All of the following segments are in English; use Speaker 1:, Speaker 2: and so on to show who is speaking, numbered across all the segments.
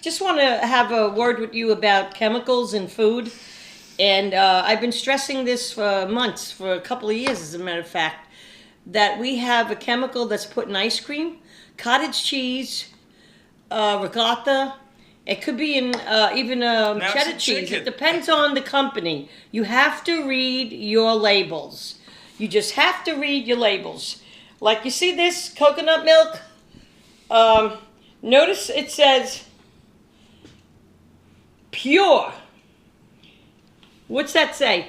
Speaker 1: Just want to have a word with you about chemicals in food. And I've been stressing this for months, for a couple of years, as a matter of fact, that we have a chemical that's put in ice cream, cottage cheese, ricotta. It could be in even cheddar cheese. It depends on the company. You have to read your labels. You just have to read your labels. Like you see this coconut milk. Notice it says pure. What's that say?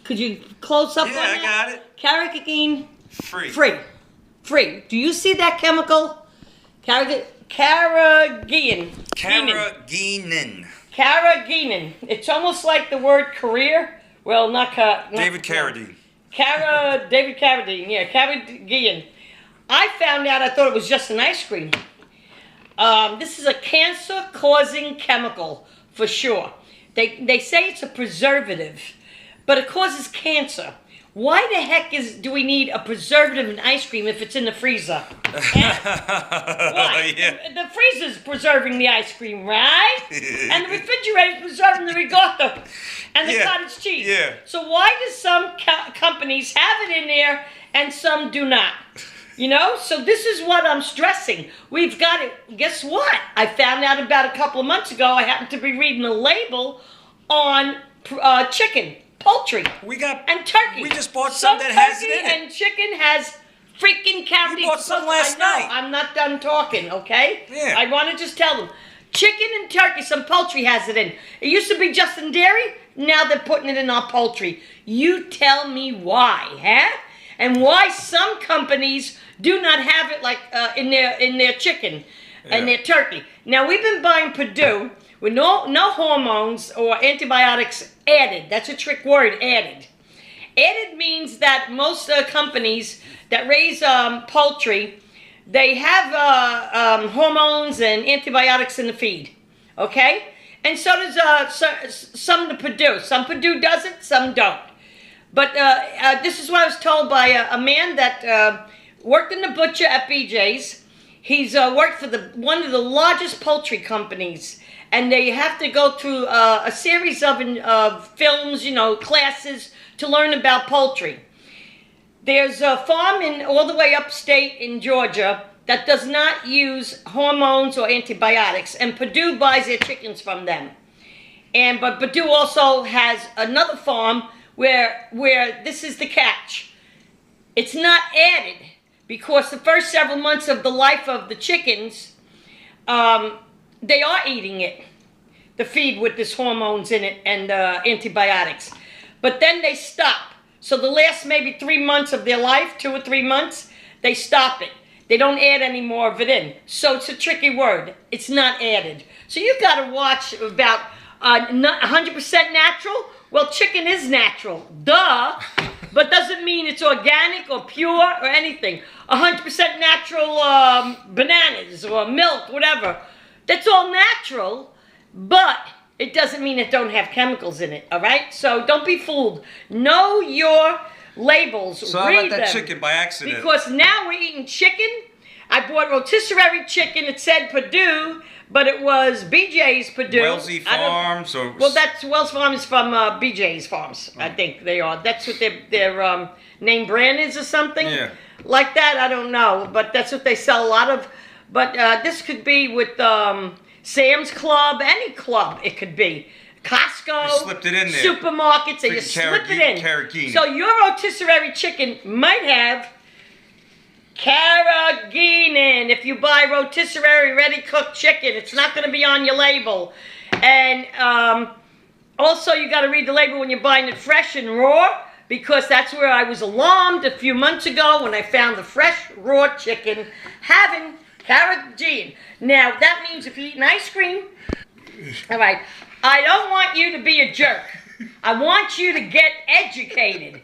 Speaker 1: Could you close up on that?
Speaker 2: Yeah, I got it.
Speaker 1: Carrageenan.
Speaker 2: Free.
Speaker 1: Free. Do you see that chemical? Carrageenan. Carrageenan. It's almost like the word career. Well, not
Speaker 2: David Carradine.
Speaker 1: David Carradine. Yeah, Carrageenan. I found out. I thought it was just an ice cream. This is a cancer-causing chemical for sure. They say it's a preservative, but it causes cancer. Why the heck do we need a preservative in ice cream if it's in the freezer? Why?
Speaker 2: Yeah.
Speaker 1: The freezer's preserving the ice cream, right? And the refrigerator's preserving the ricotta and the cottage cheese.
Speaker 2: Yeah.
Speaker 1: So why do some companies have it in there and some do not? You know, so this is what I'm stressing. We've got it. Guess what? I found out about a couple of months ago. I happened to be reading a label on chicken, poultry, and turkey.
Speaker 2: We just bought some that has it in it.
Speaker 1: And chicken has freaking carrot.
Speaker 2: You bought some last night.
Speaker 1: I'm not done talking, okay?
Speaker 2: Yeah.
Speaker 1: I want to just tell them. Chicken and turkey, some poultry has it in. It used to be just in dairy. Now they're putting it in our poultry. You tell me why, huh? And why some companies do not have it like in their chicken and their turkey. Now we've been buying Purdue with no hormones or antibiotics added. That's a trick word, added. Added means that most companies that raise poultry, they have hormones and antibiotics in the feed. Okay, and so does some of the Purdue. Some Purdue does it, some don't. But this is what I was told by a man that worked in the butcher at BJ's. He's worked for one of the largest poultry companies. And they have to go through a series of films, classes to learn about poultry. There's a farm all the way upstate in Georgia that does not use hormones or antibiotics. And Purdue buys their chickens from them. But Purdue also has another farm where this is the catch. It's not added because the first several months of the life of the chickens, they are eating it, the feed with this hormones in it and antibiotics. But then they stop. So the last maybe 3 months of their life, 2 or 3 months, they stop it. They don't add any more of it in. So it's a tricky word. It's not added. So you got to watch about 100% natural. Well, chicken is natural, duh, but doesn't mean it's organic or pure or anything. 100% natural bananas or milk, whatever. That's all natural, but it doesn't mean it don't have chemicals in it, all right? So don't be fooled. Know your labels.
Speaker 2: So I got that chicken by accident.
Speaker 1: Because now we're eating chicken. I bought rotisserie chicken. It said Purdue, but it was BJ's Purdue.
Speaker 2: Wellesley Farms?
Speaker 1: Wells Farms is from BJ's Farms. I think they are. That's what their name brand is or something.
Speaker 2: Yeah.
Speaker 1: Like that, I don't know. But that's what they sell a lot of. But this could be with Sam's Club, any club it could be. Costco,
Speaker 2: you slipped it in there.
Speaker 1: Supermarkets, and you slip it in.
Speaker 2: Carrageenan.
Speaker 1: So your rotisserie chicken might have Carrageenan. If you buy rotisserie ready-cooked chicken, it's not going to be on your label. And also, you got to read the label when you're buying it fresh and raw, because that's where I was alarmed a few months ago when I found the fresh, raw chicken having Carrageenan. Now, that means if you're eating ice cream, all right, I don't want you to be a jerk. I want you to get educated.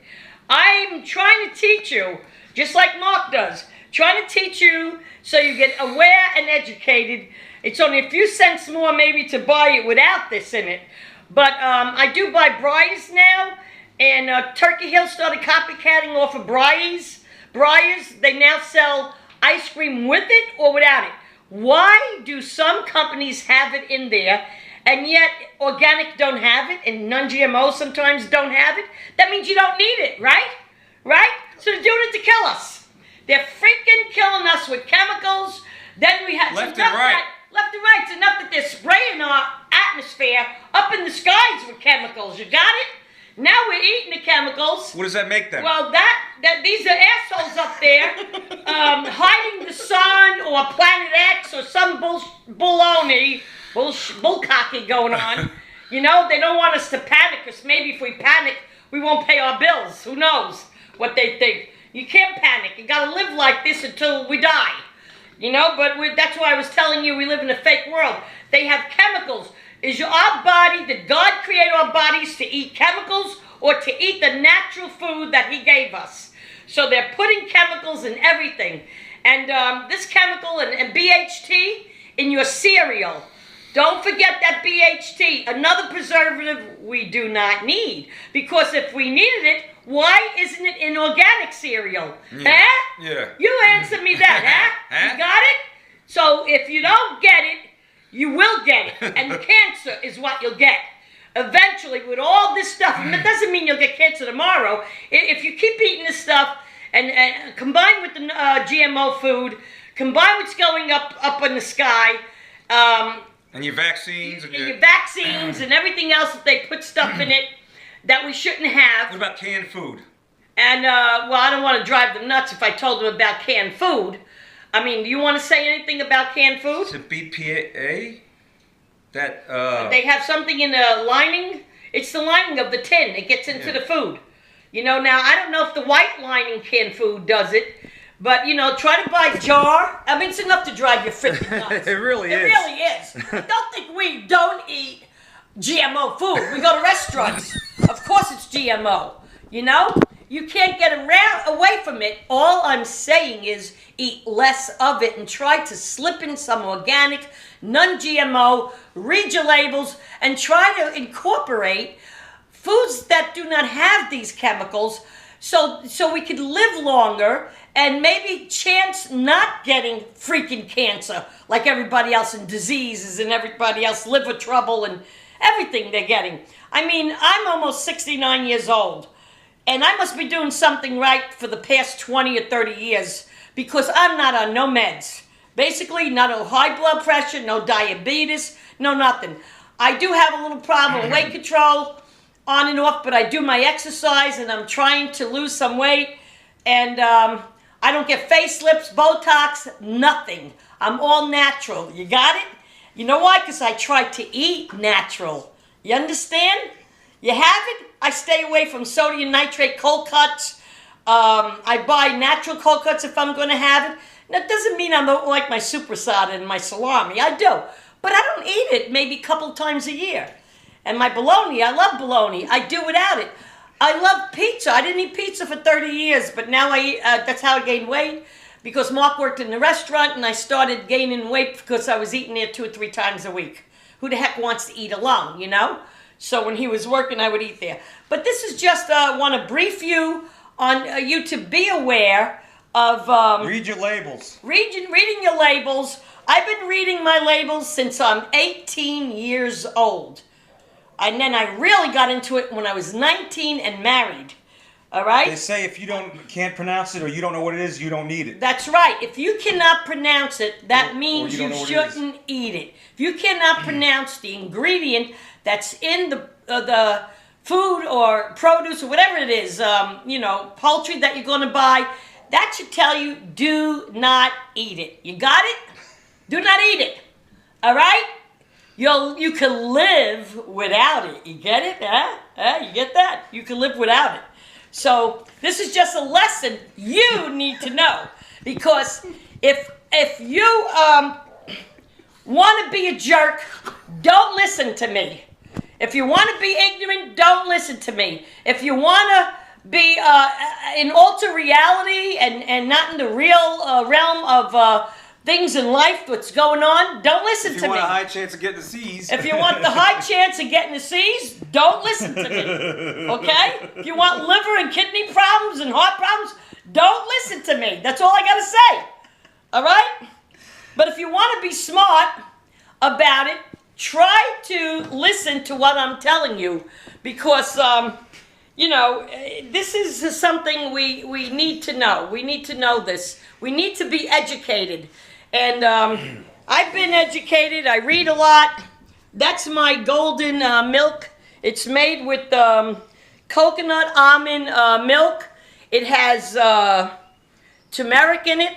Speaker 1: I'm trying to teach you, just like Mark does, trying to teach you so you get aware and educated. It's only a few cents more maybe to buy it without this in it. But I do buy Breyers now, and Turkey Hill started copycatting off of Breyers. They now sell ice cream with it or without it. Why do some companies have it in there, and yet organic don't have it, and non-GMO sometimes don't have it? That means you don't need it, right? Right? So they're doing it to kill us. They're freaking killing us with chemicals. Then we have
Speaker 2: Left and right.
Speaker 1: Left and right. It's enough that they're spraying our atmosphere up in the skies with chemicals. You got it? Now we're eating the chemicals.
Speaker 2: What does that make them?
Speaker 1: Well, that these are assholes up there hiding the sun or Planet X or some baloney, bullcocky going on. You know, they don't want us to panic, because maybe if we panic, we won't pay our bills. Who knows what they think? You can't panic. You got to live like this until we die. You know, but that's why I was telling you we live in a fake world. They have chemicals. Is our body, did God create our bodies to eat chemicals or to eat the natural food that He gave us? So they're putting chemicals in everything. And this chemical and BHT in your cereal. Don't forget that BHT, another preservative we do not need. Because if we needed it, why isn't it in organic cereal?
Speaker 2: Yeah.
Speaker 1: Huh?
Speaker 2: Yeah.
Speaker 1: You answer me that, huh? You got it? So if you don't get it, you will get it. And cancer is what you'll get. Eventually, with all this stuff, and that doesn't mean you'll get cancer tomorrow. If you keep eating this stuff, and combined with the GMO food, combined with what's going up in the sky,
Speaker 2: and your vaccines.
Speaker 1: Your vaccines and everything else, that they put stuff in it that we shouldn't have.
Speaker 2: What about canned food?
Speaker 1: And, well, I don't want to drive them nuts if I told them about canned food. I mean, do you want to say anything about canned food?
Speaker 2: Is it BPA? That,
Speaker 1: They have something in the lining. It's the lining of the tin. It gets into the food. You know, now, I don't know if the white lining canned food does it. But, you know, try to buy jar. I mean, it's enough to drive you freaking nuts.
Speaker 2: It really is.
Speaker 1: It really is. Don't think we don't eat GMO food. We go to restaurants. Of course it's GMO. You know? You can't get away from it. All I'm saying is eat less of it and try to slip in some organic, non-GMO, read your labels, and try to incorporate foods that do not have these chemicals so we could live longer and maybe chance not getting freaking cancer like everybody else, and diseases and everybody else, liver trouble and everything they're getting. I mean, I'm almost 69 years old, and I must be doing something right for the past 20 or 30 years, because I'm not on no meds. Basically, no high blood pressure, no diabetes, no nothing. I do have a little problem with weight control on and off, but I do my exercise, and I'm trying to lose some weight, and I don't get facelifts, Botox, nothing. I'm all natural. You got it? You know why? Because I try to eat natural. You understand? You have it? I stay away from sodium nitrate cold cuts. I buy natural cold cuts if I'm going to have it. That doesn't mean I don't like my supersada and my salami. I do. But I don't eat it maybe a couple times a year. And my bologna, I love bologna. I do without it. I love pizza. I didn't eat pizza for 30 years, but now I eat, that's how I gained weight, because Mark worked in the restaurant, and I started gaining weight because I was eating there 2 or 3 times a week. Who the heck wants to eat alone, you know? So when he was working, I would eat there. But this is just, want to brief you on you to be aware of...
Speaker 2: Read your labels.
Speaker 1: Reading your labels. I've been reading my labels since I'm 18 years old. And then I really got into it when I was 19 and married. All right?
Speaker 3: They say if you can't pronounce it or you don't know what it is, you don't need it.
Speaker 1: That's right. If you cannot pronounce it, that means
Speaker 3: you
Speaker 1: you shouldn't eat it. If you cannot pronounce the ingredient that's in the food or produce or whatever it is, you know, poultry that you're going to buy, that should tell you do not eat it. You got it? Do not eat it. All right? You can live without it. You get it? Huh? You get that? You can live without it. So this is just a lesson you need to know. Because if you want to be a jerk, don't listen to me. If you want to be ignorant, don't listen to me. If you want to be in alter reality and not in the real realm of things in life, what's going on, don't listen to me.
Speaker 3: If you want a high chance of getting the C's.
Speaker 1: If you want the high chance of getting the C's, don't listen to me. Okay? If you want liver and kidney problems and heart problems, don't listen to me. That's all I got to say. All right? But if you want to be smart about it, try to listen to what I'm telling you, because you know, this is something we need to know. We need to know this. We need to be educated. And I've been educated. I read a lot. That's my golden milk. It's made with coconut almond milk. It has turmeric in it,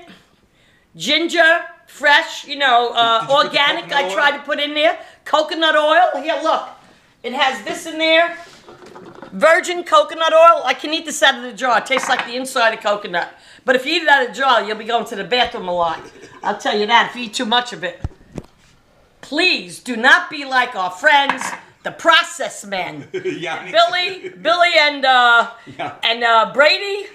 Speaker 1: ginger, fresh, you know,
Speaker 3: Did you put the
Speaker 1: organic.
Speaker 3: coconut
Speaker 1: I
Speaker 3: oil?
Speaker 1: try to put in there. Coconut oil. Here, look. It has this in there. Virgin coconut oil. I can eat this out of the jar. It tastes like the inside of coconut. But if you eat it out of the jar, you'll be going to the bathroom a lot. I'll tell you that if you eat too much of it. Please do not be like our friends, the process men.
Speaker 3: Yanni.
Speaker 1: Billy and Brady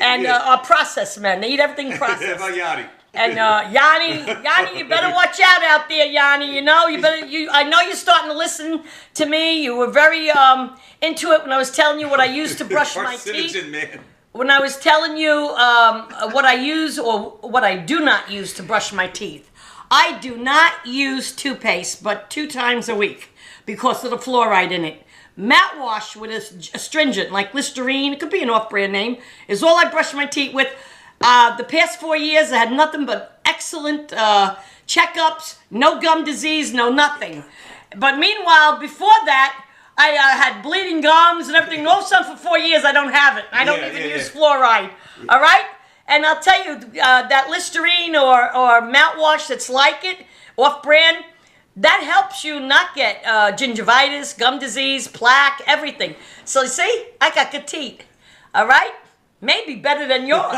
Speaker 1: and our process men. They eat everything
Speaker 3: How
Speaker 1: processed.
Speaker 3: about Yanni?
Speaker 1: And Yanni, you better watch out there, Yanni. You know, I know you're starting to listen to me. You were very into it when I was telling you what I used to brush my teeth.
Speaker 3: Carcinogen, man.
Speaker 1: When I was telling you what I use or what I do not use to brush my teeth. I do not use toothpaste, but 2 times a week because of the fluoride in it. Mouthwash with a astringent like Listerine, it could be an off-brand name, is all I brush my teeth with. The past 4 years, I had nothing but excellent checkups, no gum disease, no nothing. But meanwhile, before that, I had bleeding gums and everything. All of a sudden, for 4 years, I don't have it. I don't even use fluoride. All right? And I'll tell you, that Listerine or mouthwash that's like it, off-brand, that helps you not get gingivitis, gum disease, plaque, everything. So you see, I got good teeth. All right? Maybe better than yours.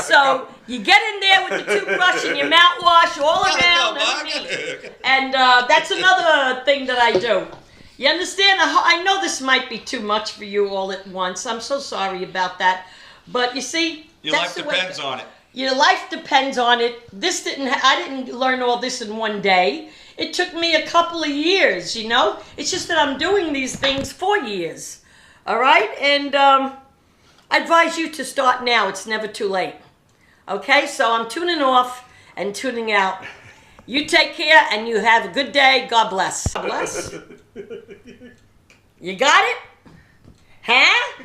Speaker 1: So you get in there with your toothbrush and your mouthwash all around underneath. And that's another thing that I do. You understand? I know this might be too much for you all at once. I'm so sorry about that. But you see,
Speaker 2: Your life depends on it.
Speaker 1: Your life depends on it. I didn't learn all this in one day. It took me a couple of years, you know? It's just that I'm doing these things for years. All right? And I advise you to start now. It's never too late. Okay? So I'm tuning off and tuning out. You take care and you have a good day. God bless. God bless. You got it? Huh?